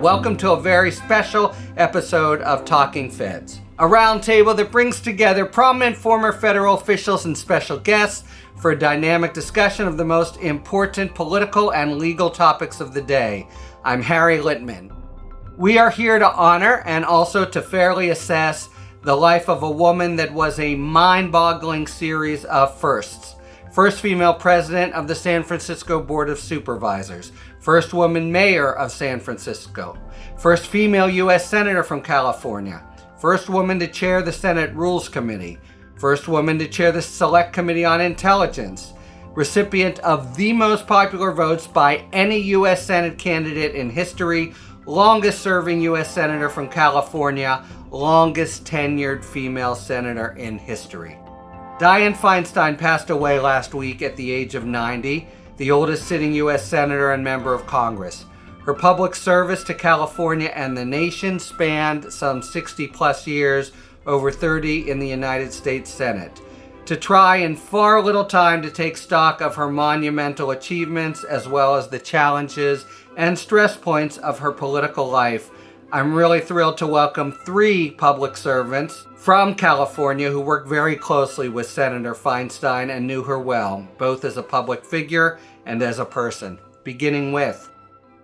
Welcome to a very special episode of Talking Feds, a roundtable that brings together prominent former federal officials and special guests for a dynamic discussion of the most important political and legal topics of the day. I'm Harry Littman. We are here to honor and also to fairly assess the life of a woman that was a mind-boggling series of firsts. First female president of the San Francisco Board of Supervisors. First woman mayor of San Francisco. First female U.S. Senator from California. First woman to chair the Senate Rules Committee. First woman to chair the Select Committee on Intelligence. Recipient of the most popular votes by any U.S. Senate candidate in history. Longest serving U.S. Senator from California. Longest tenured female senator in history. Dianne Feinstein passed away last week at the age of 90, the oldest sitting U.S. Senator and member of Congress. Her public service to California and the nation spanned some 60 plus years, over 30 in the United States Senate. To try in far little time to take stock of her monumental achievements as well as the challenges and stress points of her political life, I'm really thrilled to welcome three public servants from California who worked very closely with Senator Feinstein and knew her well, both as a public figure and as a person. Beginning with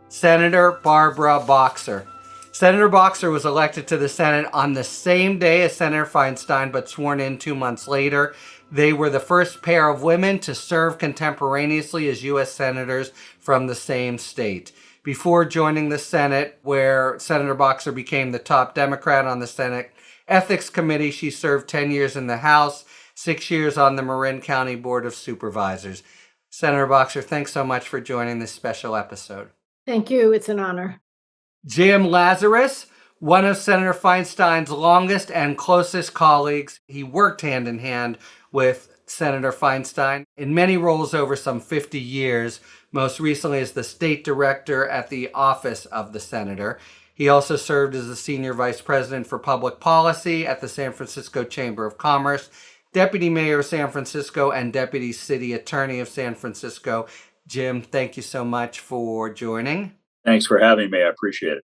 Senator Barbara Boxer. Senator Boxer was elected to the Senate on the same day as Senator Feinstein, but sworn in 2 months later. They were the first pair of women to serve contemporaneously as U.S. Senators from the same state. Before joining the Senate, where Senator Boxer became the top Democrat on the Senate Ethics Committee, she served 10 years in the House, 6 years on the Marin County Board of Supervisors. Senator Boxer, thanks so much for joining this special episode. Thank you. It's an honor. Jim Lazarus, one of Senator Feinstein's longest and closest colleagues. He worked hand in hand with Senator Feinstein in many roles over some 50 years, most recently as the state director at the office of the senator. He also served as the senior vice president for public policy at the San Francisco Chamber of Commerce, deputy mayor of San Francisco, and deputy city attorney of San Francisco. Jim, thank you so much for joining. Thanks for having me. I appreciate it.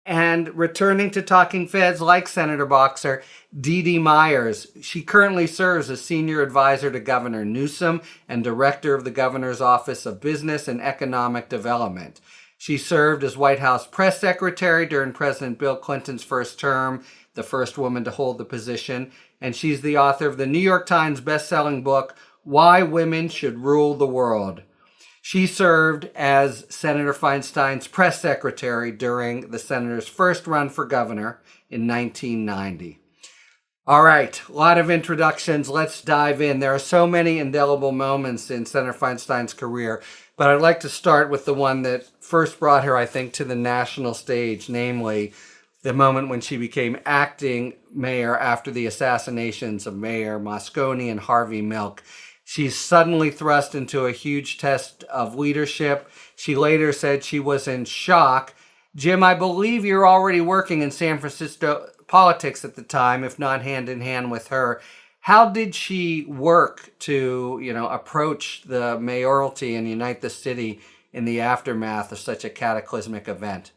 And returning to Talking Feds like Senator Boxer, DeeDee Meyers. She currently serves as senior advisor to Governor Newsom and director of the governor's Office of Business and Economic Development. She served as White House press secretary during President Bill Clinton's first term, the first woman to hold the position. And she's the author of the New York Times bestselling book, Why Women Should Rule the World. She served as Senator Feinstein's press secretary during the senator's first run for governor in 1990. All right, a lot of introductions. Let's dive in. There are so many indelible moments in Senator Feinstein's career, but I'd like to start with the one that first brought her, I think, to the national stage, namely the moment when she became acting mayor after the assassinations of Mayor Moscone and Harvey Milk. She's suddenly thrust into a huge test of leadership. She later said she was in shock. Jim, I believe you're already working in San Francisco politics at the time, if not hand in hand with her. How did she work to, approach the mayoralty and unite the city in the aftermath of such a cataclysmic event?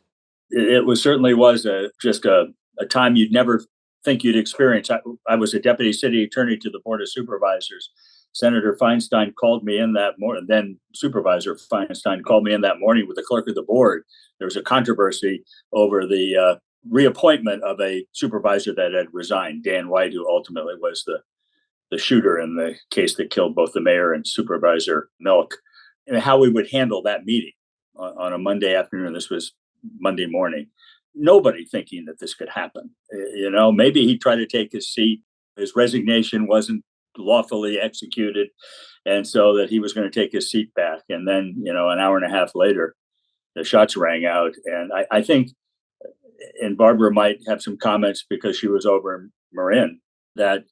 It certainly was just a time you'd never think you'd experience. I was a deputy city attorney to the Board of Supervisors. Senator Feinstein called me in that morning, then Supervisor Feinstein called me in that morning with the clerk of the board. There was a controversy over the reappointment of a supervisor that had resigned, Dan White, who ultimately was the shooter in the case that killed both the mayor and Supervisor Milk, and how we would handle that meeting on a Monday afternoon. This was Monday morning. Nobody thinking that this could happen. Maybe he tried to take his seat. His resignation wasn't lawfully executed, and so that he was going to take his seat back. And then, an hour and a half later, the shots rang out. And I think, and Barbara might have some comments because she was over in Marin, that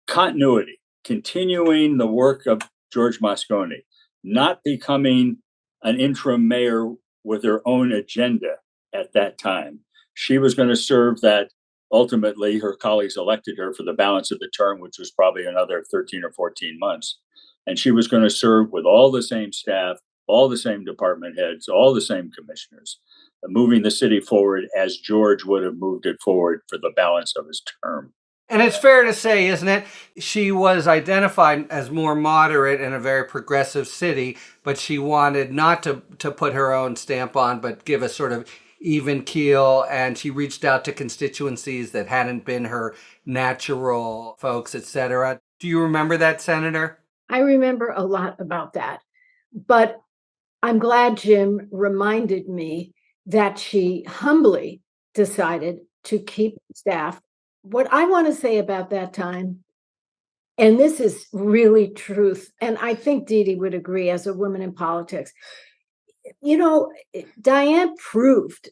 continuity, continuing the work of George Moscone, not becoming an interim mayor with her own agenda at that time. She was going to serve that. Ultimately, her colleagues elected her for the balance of the term, which was probably another 13 or 14 months. And she was going to serve with all the same staff, all the same department heads, all the same commissioners. moving the city forward as George would have moved it forward for the balance of his term. And it's fair to say, isn't it? She was identified as more moderate in a very progressive city, but she wanted not to put her own stamp on, but give a sort of even keel. And she reached out to constituencies that hadn't been her natural folks, etc. Do you remember that, Senator? I remember a lot about that. But I'm glad Jim reminded me that she humbly decided to keep staff. What I want to say about that time, and this is really truth, and I think DeeDee would agree as a woman in politics, Dianne proved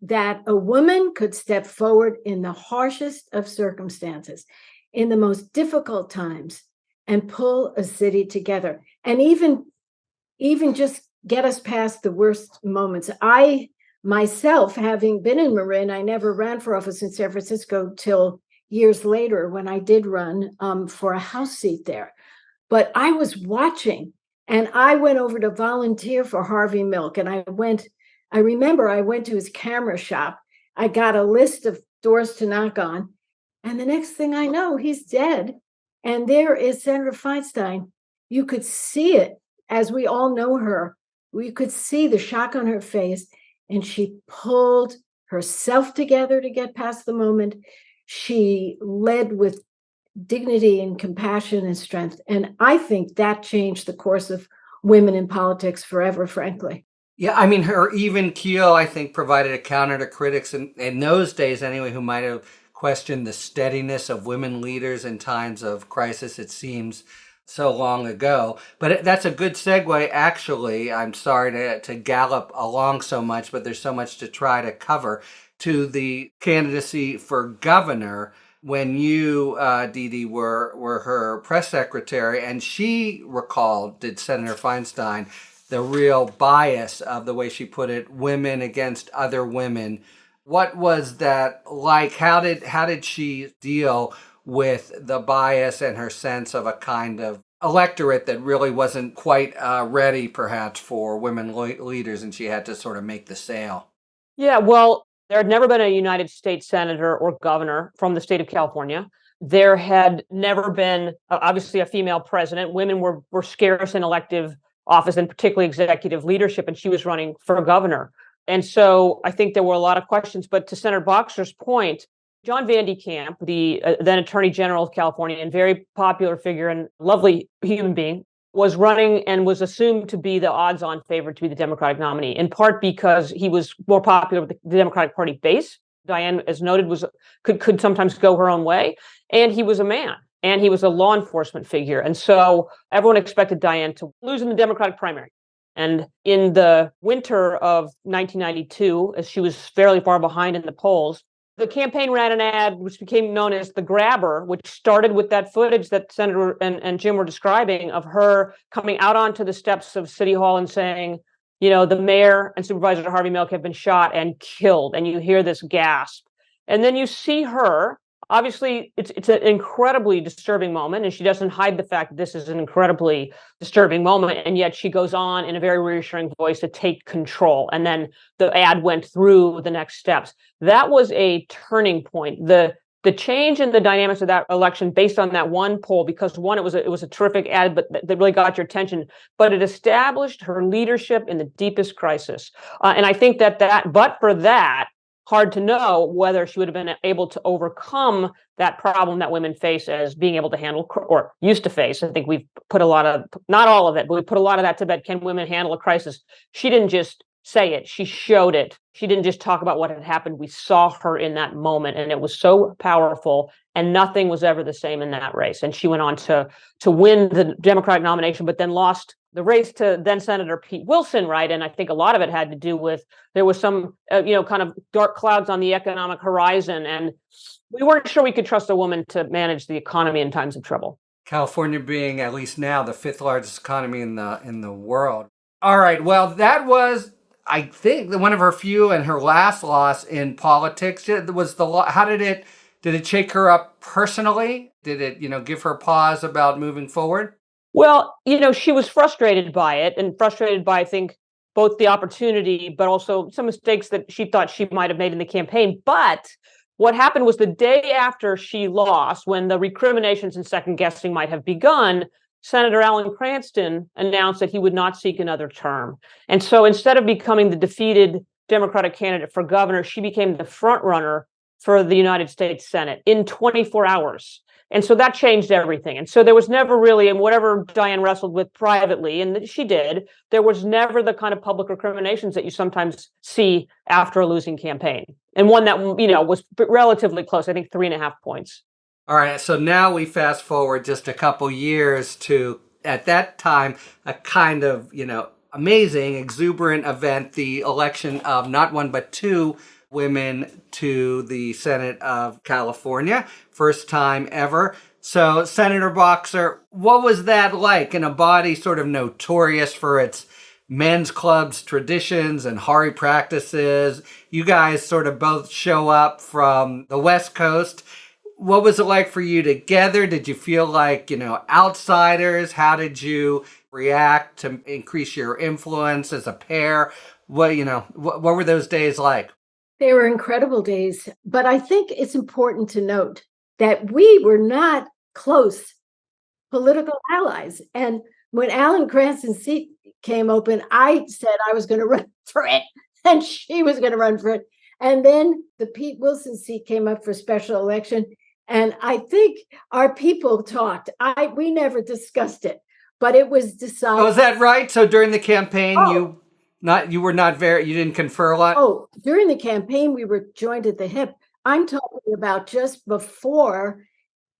that a woman could step forward in the harshest of circumstances, in the most difficult times, and pull a city together, and even just get us past the worst moments. I myself, having been in Marin, I never ran for office in San Francisco till years later when I did run for a House seat there. But I was watching, and I went over to volunteer for Harvey Milk. And I remember I went to his camera shop. I got a list of doors to knock on. And the next thing I know, he's dead. And there is Senator Feinstein. You could see it as we all know her. We could see the shock on her face. And she pulled herself together to get past the moment. She led with dignity and compassion and strength. And I think that changed the course of women in politics forever, frankly. Yeah, I mean, her even keel, I think, provided a counter to critics in those days anyway, who might have questioned the steadiness of women leaders in times of crisis. It seems so long ago. But that's a good segue, actually. I'm sorry to gallop along so much, but there's so much to try to cover, to the candidacy for governor. When you, DeeDee, were her press secretary, and she recalled, did Senator Feinstein, the real bias of the way she put it, women against other women. What was that like? How did she deal with the bias and her sense of a kind of electorate that really wasn't quite ready, perhaps, for women leaders, and she had to sort of make the sale? Yeah, well, there had never been a United States senator or governor from the state of California. There had never been, obviously, a female president. Women were scarce in elective office, and particularly executive leadership, and she was running for governor. And so I think there were a lot of questions. But to Senator Boxer's point, John Van de Kamp, the then Attorney General of California, and very popular figure and lovely human being, was running and was assumed to be the odds-on favorite to be the Democratic nominee, in part because he was more popular with the Democratic Party base. Dianne, as noted, could sometimes go her own way, and he was a man, and he was a law enforcement figure. And so everyone expected Dianne to lose in the Democratic primary. And in the winter of 1992, as she was fairly far behind in the polls, the campaign ran an ad which became known as the Grabber, which started with that footage that Senator and Jim were describing of her coming out onto the steps of City Hall and saying, the mayor and Supervisor Harvey Milk have been shot and killed. And you hear this gasp. And then you see her. Obviously, it's an incredibly disturbing moment, and she doesn't hide the fact that this is an incredibly disturbing moment, and yet she goes on in a very reassuring voice to take control. And then the ad went through the next steps. That was a turning point. The change in the dynamics of that election based on that one poll, because one, it was a terrific ad, but that really got your attention, but it established her leadership in the deepest crisis. And I think but for that, hard to know whether she would have been able to overcome that problem that women face as being able to handle, or used to face. I think we've put a lot of, not all of it, but we put a lot of that to bed. Can women handle a crisis? She didn't just say it, she showed it. She didn't just talk about what had happened. We saw her in that moment, and it was so powerful, and nothing was ever the same in that race. And she went on to win the Democratic nomination, but then lost the race to then Senator Pete Wilson, right? And I think a lot of it had to do with there was some, kind of dark clouds on the economic horizon, and we weren't sure we could trust a woman to manage the economy in times of trouble. California being, at least now, the fifth largest economy in the world. All right, well, that was, I think, one of her few and her last loss in politics. Was how did it shake her up personally? Did it, give her pause about moving forward? Well, she was frustrated by it, and frustrated by, I think, both the opportunity, but also some mistakes that she thought she might have made in the campaign. But what happened was the day after she lost, when the recriminations and second guessing might have begun, Senator Alan Cranston announced that he would not seek another term. And so instead of becoming the defeated Democratic candidate for governor, she became the front runner for the United States Senate in 24 hours. And so that changed everything. And so there was never really, and whatever Dianne wrestled with privately, and she did, there was never the kind of public recriminations that you sometimes see after a losing campaign. And one that, was relatively close, I think 3.5 points. All right. So now we fast forward just a couple years to, at that time, a kind of, amazing, exuberant event, the election of not one, but two women to the Senate of California. First time ever. So, Senator Boxer, what was that like in a body sort of notorious for its men's clubs traditions and Hari practices? You guys sort of both show up from the West Coast. What was it like for you together? Did you feel like, outsiders? How did you react to increase your influence as a pair? What were those days like? They were incredible days, but I think it's important to note that we were not close political allies. And when Alan Cranston's seat came open, I said I was going to run for it, and she was going to run for it. And then the Pete Wilson seat came up for special election, and I think our people talked. We never discussed it, but it was decided. Oh, is that right? So during the campaign, you didn't confer a lot? Oh, during the campaign, we were joined at the hip. I'm talking about just before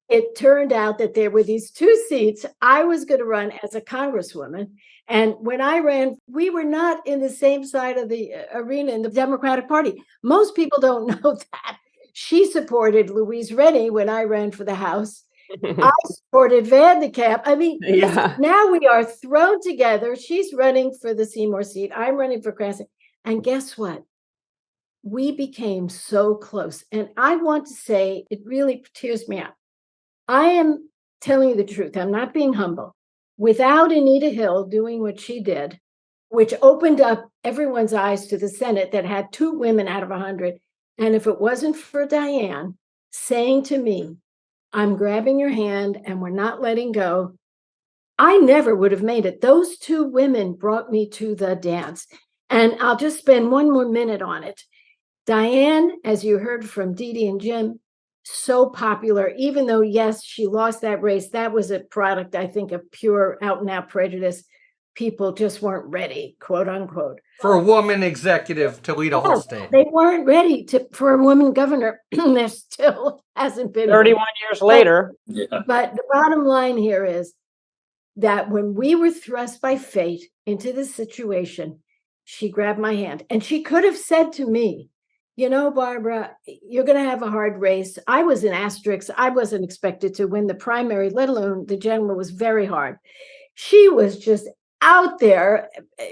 it turned out that there were these two seats. I was going to run as a congresswoman. And when I ran, we were not in the same side of the arena in the Democratic Party. Most people don't know that. She supported Louise Rennie when I ran for the House. I supported Van de Kamp. I mean, now we are thrown together. She's running for the Seymour seat. I'm running for Cranston. And guess what? We became so close. And I want to say, it really tears me up. I am telling you the truth. I'm not being humble. Without Anita Hill doing what she did, which opened up everyone's eyes to the Senate that had 2 women out of 100. And if it wasn't for Dianne saying to me, I'm grabbing your hand and we're not letting go, I never would have made it. Those 2 women brought me to the dance. And I'll just spend one more minute on it. Dianne, as you heard from DeeDee and Jim, so popular, even though, yes, she lost that race. That was a product, I think, of pure out and out prejudice. People just weren't ready, quote unquote. For a woman executive to lead a whole state. They weren't ready for a woman governor. There still hasn't been 31 years later. But the bottom line here is that when we were thrust by fate into this situation, she grabbed my hand and she could have said to me, Barbara, you're going to have a hard race. I was an asterisk. I wasn't expected to win the primary, let alone the general was very hard. She was just out there.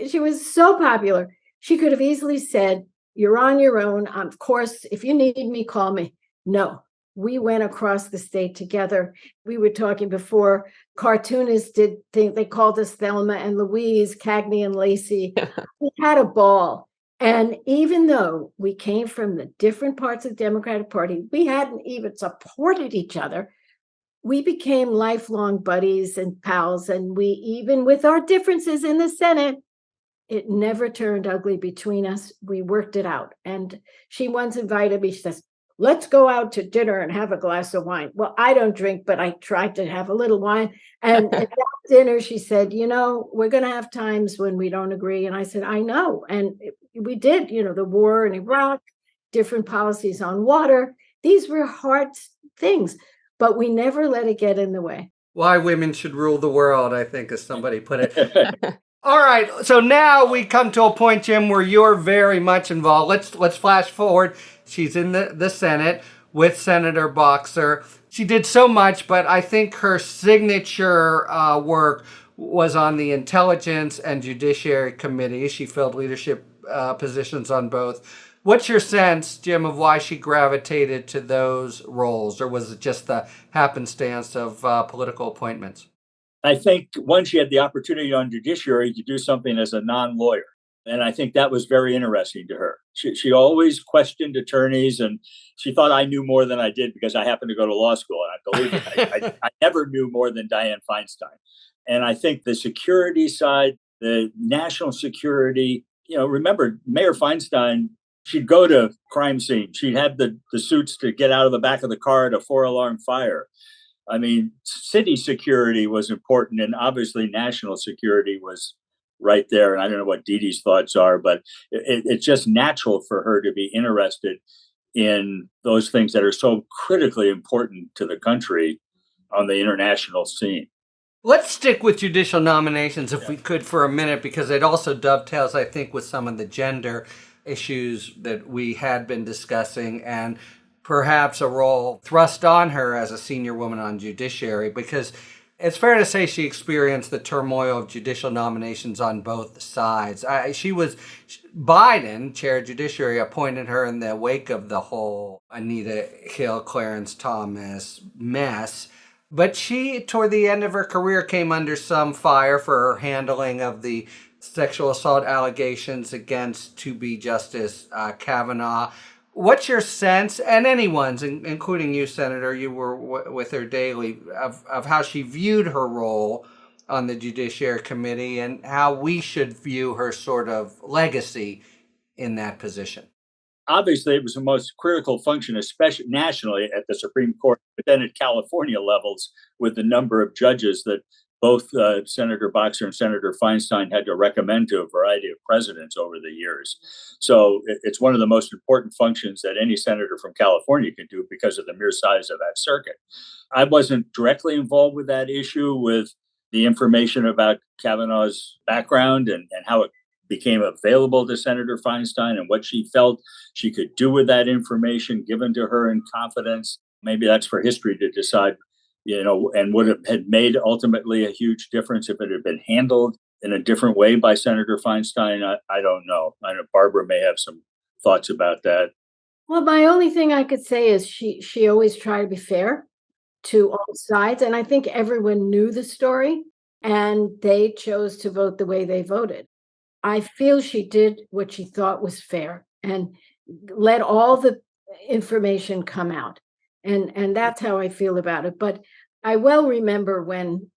She was so popular. She could have easily said, you're on your own. Of course, if you need me, call me. No, we went across the state together. We were talking before, cartoonists did think they called us Thelma and Louise, Cagney and Lacey. We had a ball. And even though we came from the different parts of the Democratic Party, we hadn't even supported each other. We became lifelong buddies and pals. And we, even with our differences in the Senate, it never turned ugly between us. We worked it out. And she once invited me, she says, let's go out to dinner and have a glass of wine. Well, I don't drink, but I tried to have a little wine. And at that dinner, she said, we're going to have times when we don't agree. And I said, I know. And we did, the war in Iraq, different policies on water. These were hard things, but we never let it get in the way. Why women should rule the world, I think, as somebody put it. All right. So now we come to a point, Jim, where you're very much involved. Let's flash forward. She's in the Senate with Senator Boxer. She did so much, but I think her signature work was on the Intelligence and Judiciary Committee. She filled leadership positions on both. What's your sense, Jim, of why she gravitated to those roles, or was it just the happenstance of political appointments? I think once she had the opportunity on Judiciary to do something as a non-lawyer. And I think that was very interesting to her. She always questioned attorneys, and she thought I knew more than I did because I happened to go to law school. And I believe it. I never knew more than Dianne Feinstein. And I think the security side, the national security, remember Mayor Feinstein, she'd go to crime scene. She'd have the suits to get out of the back of the car at a 4-alarm fire. I mean, city security was important, and obviously national security was right there. And I don't know what DeeDee's thoughts are, but it's just natural for her to be interested in those things that are so critically important to the country on the international scene. Let's stick with judicial nominations if we could for a minute, because it also dovetails, I think, with some of the gender issues that we had been discussing, and perhaps a role thrust on her as a senior woman on Judiciary, because it's fair to say she experienced the turmoil of judicial nominations on both sides. Biden, chair of Judiciary, appointed her in the wake of the whole Anita Hill, Clarence Thomas mess. But she, toward the end of her career, came under some fire for her handling of the sexual assault allegations against to-be Justice Kavanaugh. What's your sense, and anyone's, including you, Senator, you were with her daily, of how she viewed her role on the Judiciary Committee and how we should view her sort of legacy in that position? Obviously, it was the most critical function, especially nationally at the Supreme Court, but then at California levels with the number of judges that both Senator Boxer and Senator Feinstein had to recommend to a variety of presidents over the years. So it's one of the most important functions that any senator from California can do because of the mere size of that circuit. I wasn't directly involved with that issue, with the information about Kavanaugh's background and how it became available to Senator Feinstein and what she felt she could do with that information given to her in confidence. Maybe that's for history to decide, and would have had made ultimately a huge difference if it had been handled in a different way by Senator Feinstein. I don't know. I know Barbara may have some thoughts about that. Well, my only thing I could say is she always tried to be fair to all sides. And I think everyone knew the story and they chose to vote the way they voted. I feel she did what she thought was fair and let all the information come out. And that's how I feel about it. But I well remember when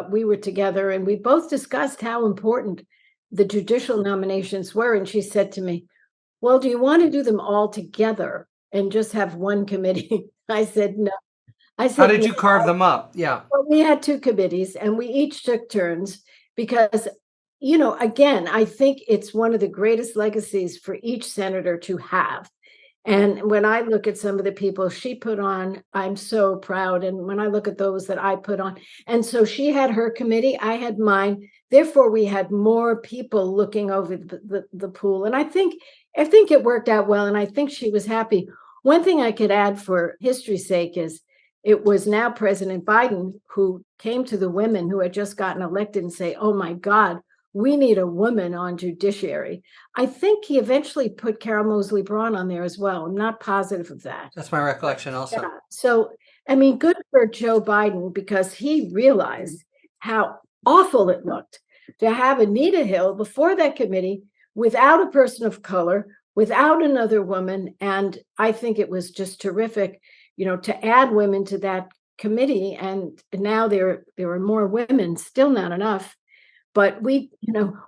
we were together and we both discussed how important the judicial nominations were. And she said to me, well, do you want to do them all together and just have one committee? I said, no. I said, how did you carve them up? Yeah. Well, we had two committees and we each took turns because, again, I think it's one of the greatest legacies for each senator to have. And when I look at some of the people she put on, I'm so proud. And when I look at those that I put on, and so she had her committee, I had mine. Therefore, we had more people looking over the pool. And I think it worked out well. And I think she was happy. One thing I could add for history's sake is it was now President Biden who came to the women who had just gotten elected and say, oh, my God, we need a woman on Judiciary. I think he eventually put Carol Moseley Braun on there as well. I'm not positive of that. That's my recollection also. Yeah. So, good for Joe Biden because he realized how awful it looked to have Anita Hill before that committee without a person of color, without another woman. And I think it was just terrific, to add women to that committee. And now there are more women, still not enough. But we,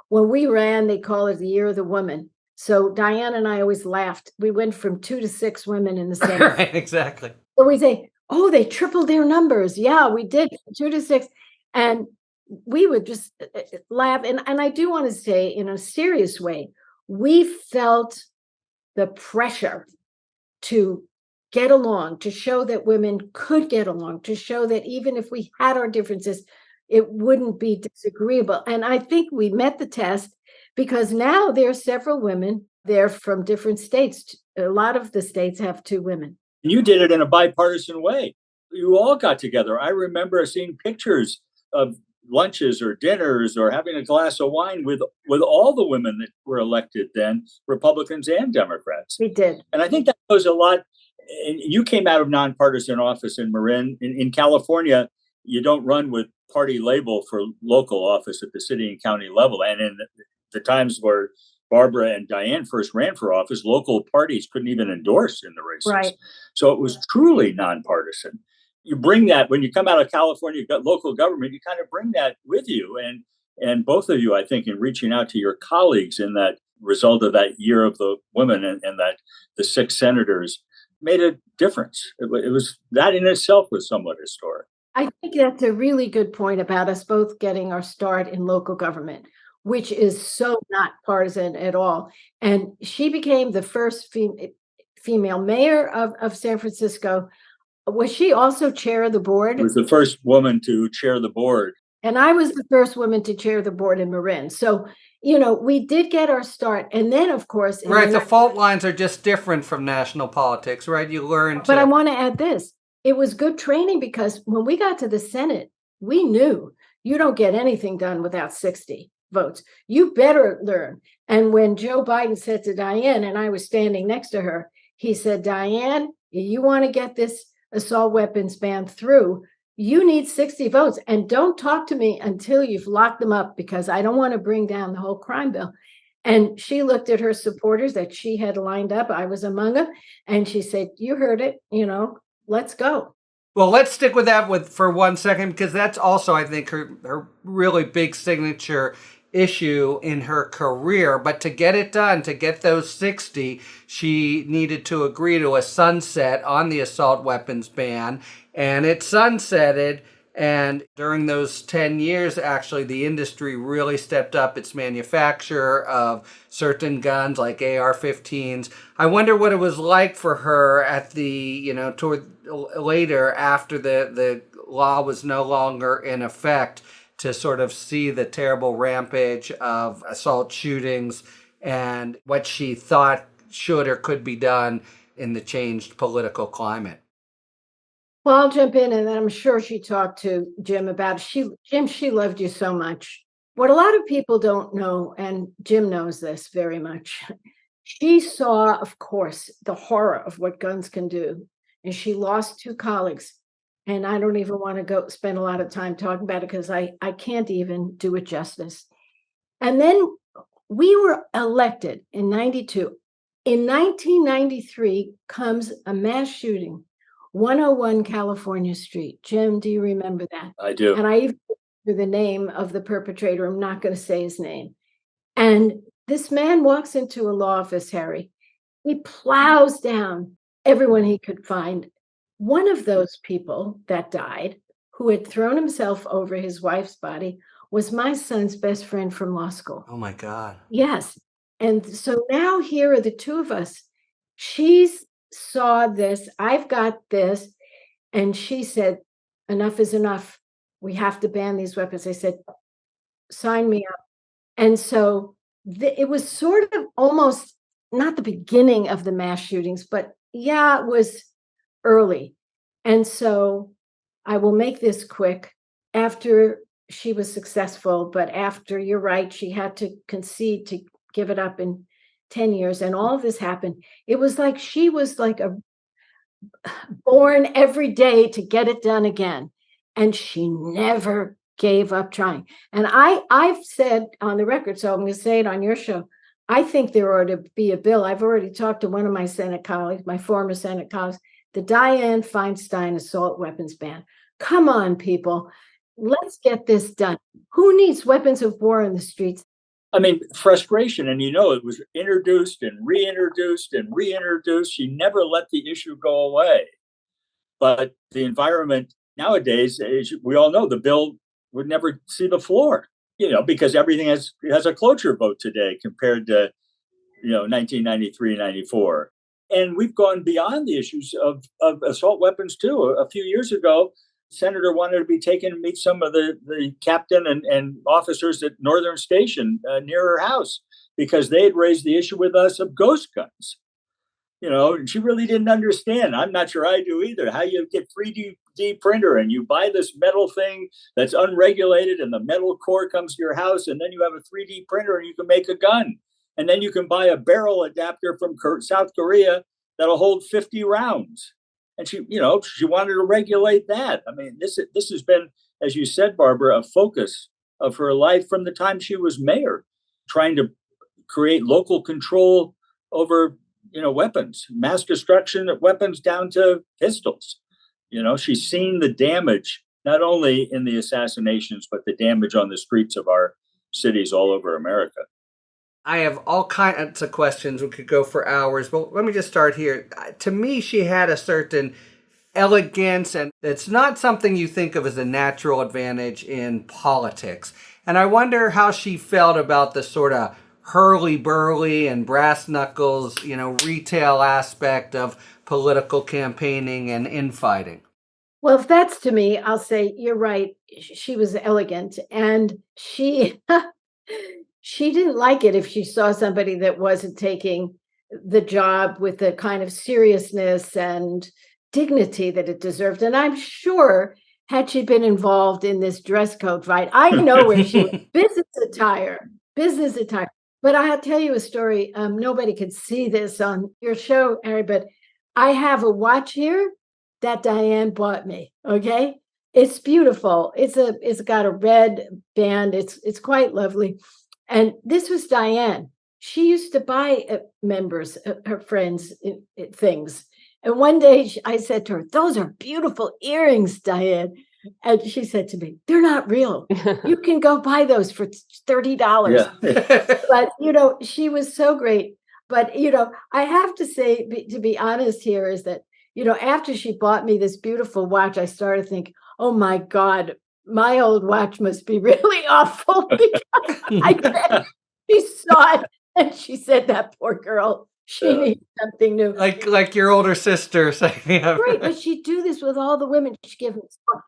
when we ran, they call it the Year of the Woman. So Dianne and I always laughed. We went from 2 to 6 women in the Senate. Right, exactly. So we say, oh, they tripled their numbers. Yeah, we did, 2 to 6. And we would just laugh. And I do want to say, in a serious way, we felt the pressure to get along, to show that women could get along, to show that even if we had our differences, it wouldn't be disagreeable. And I think we met the test because now there are several women. They're from different states. A lot of the states have 2 women. You did it in a bipartisan way. You all got together. I remember seeing pictures of lunches or dinners or having a glass of wine with all the women that were elected then, Republicans and Democrats. We did. And I think that goes a lot. And you came out of nonpartisan office in Marin. In California, you don't run with party label for local office at the city and county level. And in the times where Barbara and Dianne first ran for office, local parties couldn't even endorse in the races. Right. So it was truly nonpartisan. You bring that when you come out of California, you've got local government, you kind of bring that with you. And both of you, I think, in reaching out to your colleagues in that result of that year of the women and that the 6 senators made a difference. It was that in itself was somewhat historic. I think that's a really good point about us both getting our start in local government, which is so not partisan at all. And she became the first female mayor of San Francisco. Was she also chair of the board? She was the first woman to chair the board. And I was the first woman to chair the board in Marin. So, we did get our start. And then, of course... Right, the fault lines are just different from national politics, right? You learn to... But I want to add this. It was good training because when we got to the Senate, we knew you don't get anything done without 60 votes. You better learn. And when Joe Biden said to Dianne, and I was standing next to her, he said, Dianne, you want to get this assault weapons ban through, you need 60 votes. And don't talk to me until you've locked them up, because I don't want to bring down the whole crime bill. And she looked at her supporters that she had lined up. I was among them. And she said, you heard it, let's go. Well, let's stick with that for 1 second, because that's also, I think, her really big signature issue in her career. But to get it done, to get those 60, she needed to agree to a sunset on the assault weapons ban. And it sunsetted. And during those 10 years, actually, the industry really stepped up its manufacture of certain guns like AR-15s. I wonder what it was like for her at later after the law was no longer in effect, to sort of see the terrible rampage of assault shootings and what she thought should or could be done in the changed political climate. Well, I'll jump in, and then I'm sure she talked to Jim about it. Jim, she loved you so much. What a lot of people don't know, and Jim knows this very much, she saw, of course, the horror of what guns can do. And she lost 2 colleagues. And I don't even want to spend a lot of time talking about it because I can't even do it justice. And then we were elected in 92. In 1993 comes a mass shooting, 101 California Street. Jim, do you remember that? I do. And I even remember the name of the perpetrator. I'm not going to say his name. And this man walks into a law office, Harry. He plows down everyone he could find. One of those people that died, who had thrown himself over his wife's body, was my son's best friend from law school. Oh, my God. Yes. And so now here are the 2 of us. She saw this. I've got this. And she said, enough is enough. We have to ban these weapons. I said, sign me up. And so it was sort of almost not the beginning of the mass shootings, but yeah, it was early. And so I will make this quick. After she was successful, but after, you're right, she had to concede to give it up in 10 years. And all of this happened. It was like she was like born every day to get it done again. And she never gave up trying. And I've said on the record, so I'm going to say it on your show, I think there ought to be a bill. I've already talked to one of my Senate colleagues, my former Senate colleagues, the Dianne Feinstein assault weapons ban. Come on, people. Let's get this done. Who needs weapons of war in the streets? I mean, frustration. And it was introduced and reintroduced and reintroduced. She never let the issue go away. But the environment nowadays, as we all know, the bill would never see the floor, because everything has a cloture vote today compared to, 1993, 94. And we've gone beyond the issues of assault weapons, too. A few years ago, Senator wanted to be taken to meet some of the captain and officers at Northern Station near her house because they had raised the issue with us of ghost guns. And she really didn't understand. I'm not sure I do either. How you get 3D printer and you buy this metal thing that's unregulated and the metal core comes to your house and then you have a 3D printer and you can make a gun. And then you can buy a barrel adapter from South Korea that'll hold 50 rounds. And she wanted to regulate that. I mean, this has been, as you said, Barbara, a focus of her life from the time she was mayor, trying to create local control over, weapons, mass destruction of weapons down to pistols. She's seen the damage, not only in the assassinations, but the damage on the streets of our cities all over America. I have all kinds of questions. We could go for hours, but let me just start here. To me, she had a certain elegance, and it's not something you think of as a natural advantage in politics. And I wonder how she felt about the sort of hurly-burly and brass knuckles, retail aspect of political campaigning and infighting. Well, if that's to me, I'll say you're right. She was elegant, and she she didn't like it if she saw somebody that wasn't taking the job with the kind of seriousness and dignity that it deserved. And I'm sure had she been involved in this dress code fight, I know where she was. Business attire. But I'll tell you a story. Nobody could see this on your show, Harry, but I have a watch here that Dianne bought me. Okay. It's beautiful. It's got a red band. It's quite lovely. And this was Dianne. She used to buy members, her friends, things. And one day I said to her, "Those are beautiful earrings, Dianne." And she said to me, "They're not real. You can go buy those for $30. Yeah. But, she was so great. But, I have to say, to be honest here, is that, after she bought me this beautiful watch, I started thinking, oh my God, my old watch must be really awful, because she saw it and she said, that poor girl, she needs something new. Like your older sister saying, yeah. Right, but she'd do this with all the women. She'd give them scarf.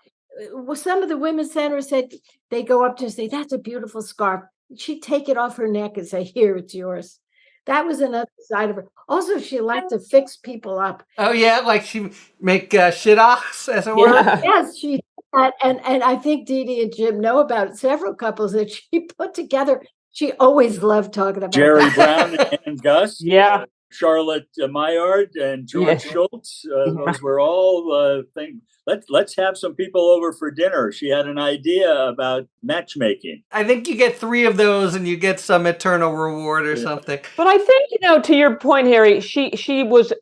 Well, some of the women's centers said they go up to her and say, "That's a beautiful scarf." She'd take it off her neck and say, "Here, it's yours." That was another side of her. Also, she liked to fix people up. Oh yeah, like she make shidduchs, as it were. Yes, she did that, and I think DeeDee and Jim know about several couples that she put together. She always loved talking about Jerry that. Brown and Gus. Yeah. Charlotte Maillard and George Schultz. Those were all things. Let's have some people over for dinner. She had an idea about matchmaking. I think you get 3 of those and you get some eternal reward or something. But I think, to your point, Harry, she was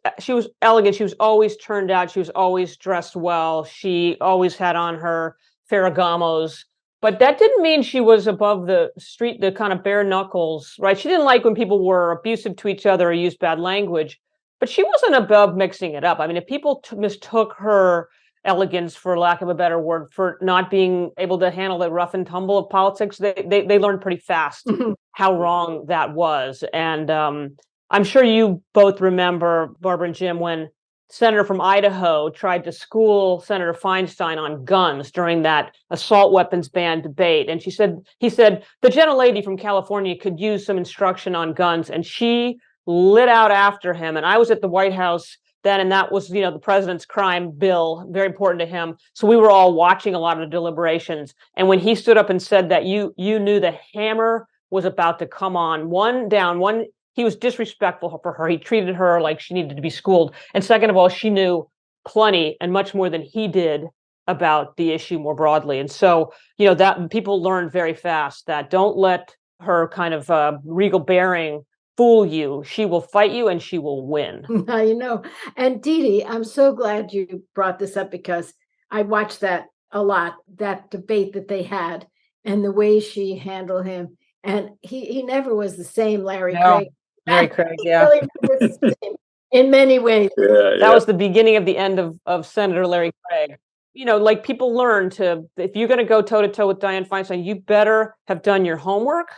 elegant. She was always turned out. She was always dressed well. She always had on her Ferragamos. But that didn't mean she was above the street, the kind of bare knuckles, right? She didn't like when people were abusive to each other or used bad language, but she wasn't above mixing it up. I mean, if people mistook her elegance, for lack of a better word, for not being able to handle the rough and tumble of politics, they learned pretty fast how wrong that was. And I'm sure you both remember, Barbara and Jim, when Senator from Idaho tried to school Senator Feinstein on guns during that assault weapons ban debate. And he said, the gentlelady from California could use some instruction on guns. And she lit out after him. And I was at the White House then, and that was, the president's crime bill, very important to him. So we were all watching a lot of the deliberations. And when he stood up and said that, you knew the hammer was about to come on. He was disrespectful for her. He treated her like she needed to be schooled. And second of all, she knew plenty and much more than he did about the issue more broadly. And so, that people learned very fast that don't let her kind of regal bearing fool you. She will fight you and she will win. And DeeDee, I'm so glad you brought this up, because I watched that a lot, that debate that they had and the way she handled him. And he never was the same Larry Craig. Larry Craig, yeah. Really was the same in many ways. That was the beginning of the end of Senator Larry Craig. Like people learn if you're going to go toe to toe with Dianne Feinstein, you better have done your homework.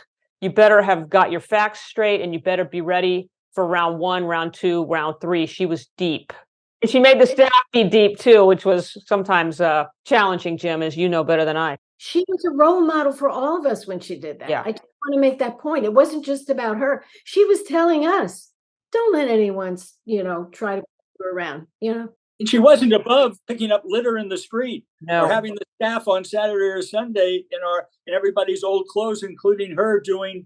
You better have got your facts straight, and you better be ready for round 1, round 2, round 3. She was deep. And she made the staff be deep too, which was sometimes challenging, Jim, as you know better than I. She was a role model for all of us when she did that. Yeah. I just want to make that point. It wasn't just about her. She was telling us, don't let anyone, try to put her around, And she wasn't above picking up litter in the street, or having the staff on Saturday or Sunday in everybody's old clothes, including her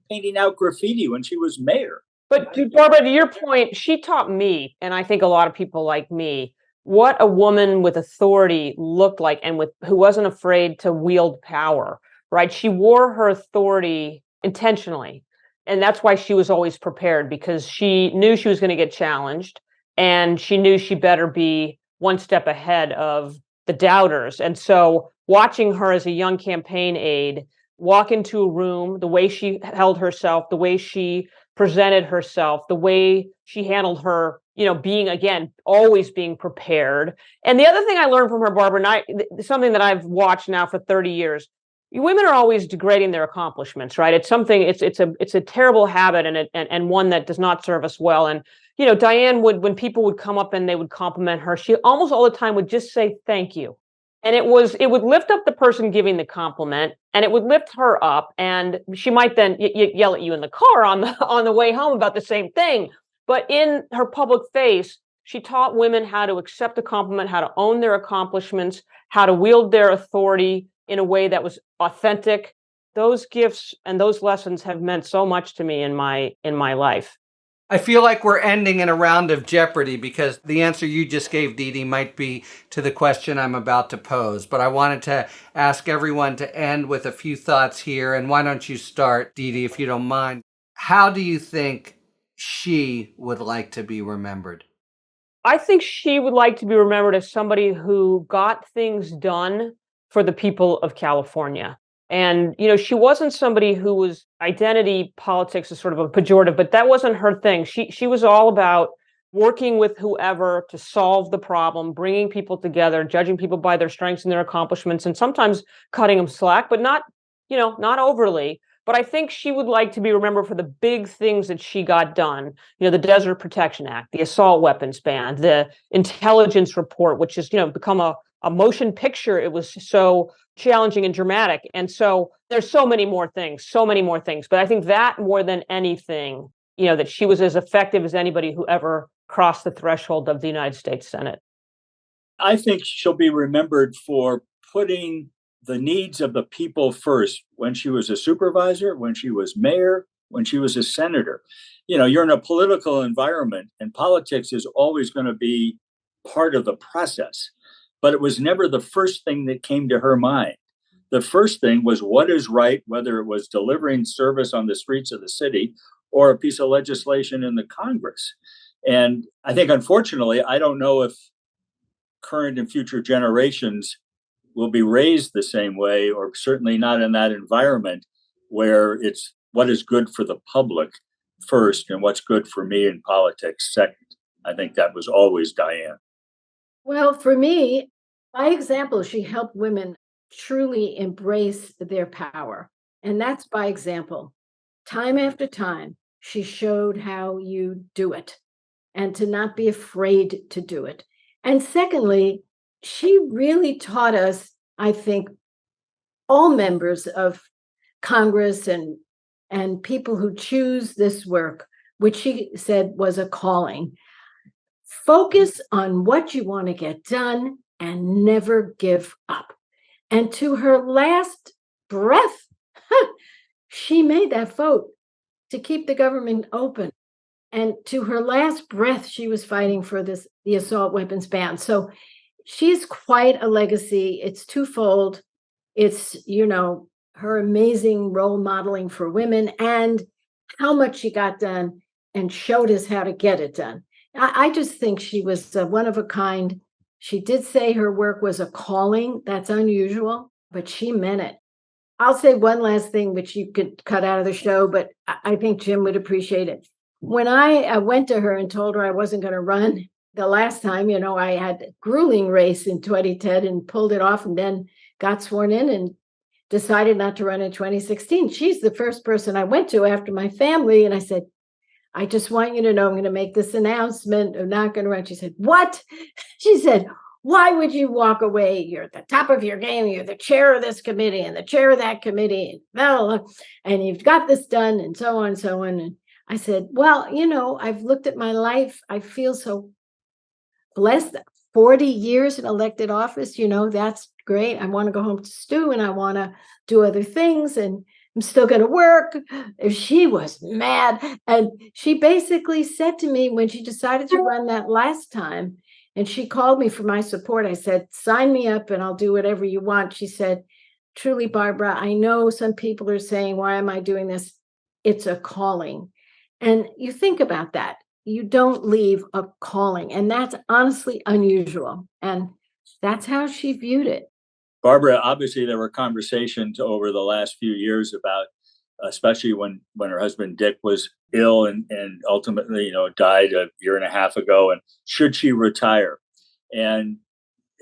painting out graffiti when she was mayor. But Barbara, to your point, she taught me, and I think a lot of people like me, what a woman with authority looked like, and who wasn't afraid to wield power, right? She wore her authority intentionally. And that's why she was always prepared, because she knew she was going to get challenged, and she knew she better be one step ahead of the doubters. And so watching her as a young campaign aide walk into a room, the way she held herself, the way she presented herself, the way she handled her, being, again, always being prepared. And the other thing I learned from her, Barbara, and something that I've watched now for 30 years, women are always degrading their accomplishments, right? It's something, it's a terrible habit, and one that does not serve us well. And, Dianne when people would come up and they would compliment her, she almost all the time would just say, thank you. And it would lift up the person giving the compliment, and it would lift her up. And she might then yell at you in the car on the way home about the same thing. But in her public face, she taught women how to accept a compliment, how to own their accomplishments, how to wield their authority in a way that was authentic. Those gifts and those lessons have meant so much to me in my life. I feel like we're ending in a round of Jeopardy, because the answer you just gave, DeeDee, might be to the question I'm about to pose. But I wanted to ask everyone to end with a few thoughts here. And why don't you start, DeeDee, if you don't mind? How do you think she would like to be remembered? I think she would like to be remembered as somebody who got things done for the people of California. And, she wasn't somebody who was, identity politics is sort of a pejorative, but that wasn't her thing. She was all about working with whoever to solve the problem, bringing people together, judging people by their strengths and their accomplishments, and sometimes cutting them slack, but not overly. But I think she would like to be remembered for the big things that she got done. The Desert Protection Act, the assault weapons ban, the intelligence report, which has, become a motion picture. It was so challenging and dramatic. And so there's so many more things. But I think that more than anything, that she was as effective as anybody who ever crossed the threshold of the United States Senate. I think she'll be remembered for putting the needs of the people first when she was a supervisor, when she was mayor, when she was a senator. You're in a political environment, and politics is always going to be part of the process. But it was never the first thing that came to her mind. The first thing was what is right, whether it was delivering service on the streets of the city or a piece of legislation in the Congress. And I think, unfortunately, I don't know if current and future generations will be raised the same way, or certainly not in that environment where it's what is good for the public first and what's good for me in politics second. I think that was always Dianne. Well, for me, by example, she helped women truly embrace their power. And that's by example. Time after time, she showed how you do it and to not be afraid to do it. And secondly, she really taught us, I think, all members of Congress and people who choose this work, which she said was a calling. Focus on what you want to get done and never give up. And to her last breath, she made that vote to keep the government open. And to her last breath, she was fighting for the assault weapons ban. So she's quite a legacy. It's twofold. It's, her amazing role modeling for women and how much she got done and showed us how to get it done. I just think she was one of a kind. She did say her work was a calling. That's unusual, but she meant it. I'll say one last thing, which you could cut out of the show, but I think Jim would appreciate it. When I went to her and told her I wasn't going to run the last time, I had a grueling race in 2010 and pulled it off, and then got sworn in and decided not to run in 2016. She's the first person I went to after my family. And I said, I just want you to know I'm going to make this announcement. I'm not going to run. She said, what? She said, why would you walk away? You're at the top of your game. You're the chair of this committee and the chair of that committee. And you've got this done and so on and so on. And I said, well, I've looked at my life. I feel so blessed. 40 years in elected office, that's great. I want to go home to Stu and I want to do other things and I'm still going to work. She was mad. And she basically said to me when she decided to run that last time, and she called me for my support, I said, sign me up and I'll do whatever you want. She said, truly, Barbara, I know some people are saying, why am I doing this? it's a calling. And you think about that. You don't leave a calling. And that's honestly unusual. And that's how she viewed it. Barbara, obviously there were conversations over the last few years about, especially when her husband Dick was ill and ultimately, died a year and a half ago, and should she retire? And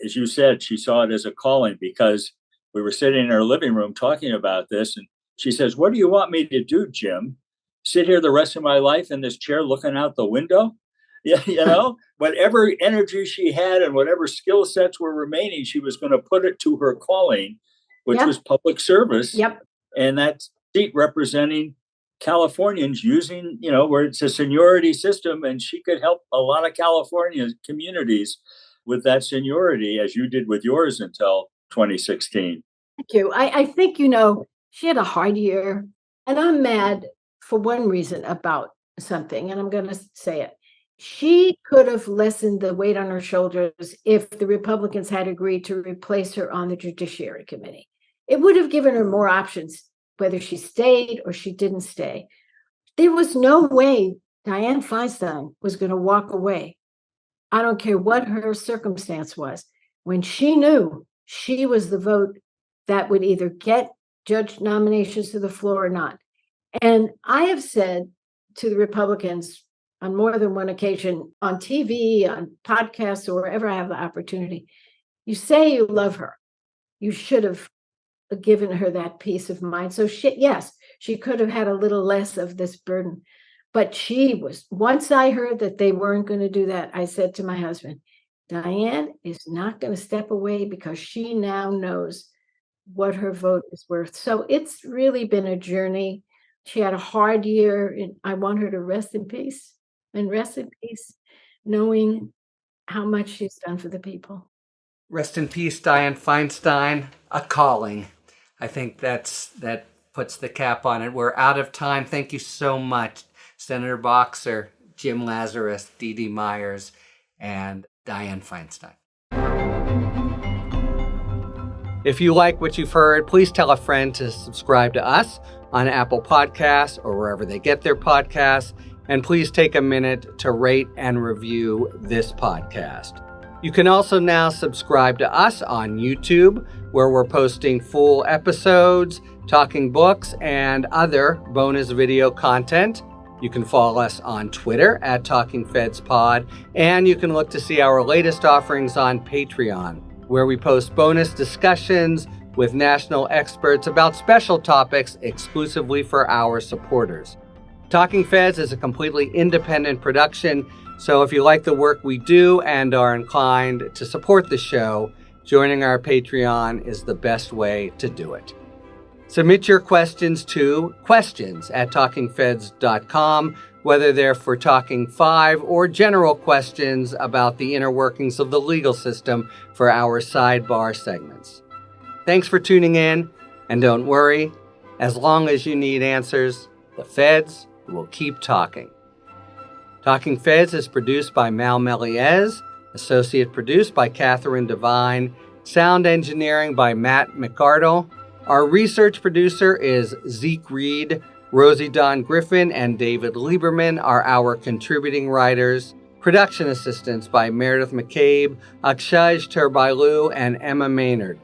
as you said, she saw it as a calling, because we were sitting in her living room talking about this, and she says, "What do you want me to do, Jim? Sit here the rest of my life in this chair looking out the window?" Yeah, whatever energy she had and whatever skill sets were remaining, she was going to put it to her calling, which was public service. Yep. And that seat representing Californians using, where it's a seniority system, and she could help a lot of California communities with that seniority, as you did with yours until 2016. Thank you. I think, she had a hard year, and I'm mad for one reason about something, and I'm going to say it. She could have lessened the weight on her shoulders if the Republicans had agreed to replace her on the Judiciary Committee. It would have given her more options, whether she stayed or she didn't stay. There was no way Dianne Feinstein was going to walk away. I don't care what her circumstance was. When she knew she was the vote that would either get judge nominations to the floor or not. And I have said to the Republicans on more than one occasion, on TV, on podcasts, or wherever I have the opportunity, you say you love her. You should have given her that peace of mind. So she could have had a little less of this burden. But once I heard that they weren't going to do that, I said to my husband, Dianne is not going to step away, because she now knows what her vote is worth. So it's really been a journey. She had a hard year, and I want her to rest in peace, knowing how much she's done for the people. Rest in peace, Dianne Feinstein. A calling. I think that puts the cap on it. We're out of time. Thank you so much, Senator Boxer, Jim Lazarus, DeeDee Meyers, and Dianne Feinstein. If you like what you've heard, please tell a friend to subscribe to us on Apple Podcasts or wherever they get their podcasts. And please take a minute to rate and review this podcast. You can also now subscribe to us on YouTube, where we're posting full episodes, talking books, and other bonus video content. You can follow us on Twitter at TalkingFedsPod, and you can look to see our latest offerings on Patreon, where we post bonus discussions with national experts about special topics exclusively for our supporters. Talking Feds is a completely independent production, so if you like the work we do and are inclined to support the show, joining our Patreon is the best way to do it. Submit your questions to questions@talkingfeds.com, whether they're for Talking 5 or general questions about the inner workings of the legal system for our sidebar segments. Thanks for tuning in, and don't worry, as long as you need answers, the feds will keep talking. Talking Feds is produced by Mal Meliez, associate produced by Catherine Devine, sound engineering by Matt McArdle. Our research producer is Zeke Reed. Rosie Don Griffin and David Lieberman are our contributing writers. Production assistants by Meredith McCabe, Akshaj Turbailu, and Emma Maynard.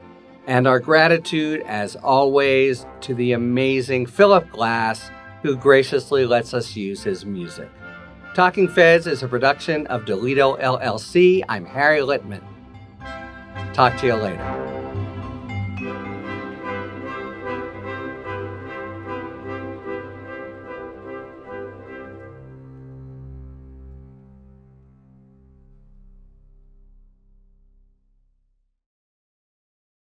And our gratitude, as always, to the amazing Philip Glass, who graciously lets us use his music. Talking Feds is a production of Delito LLC. I'm Harry Littman. Talk to you later.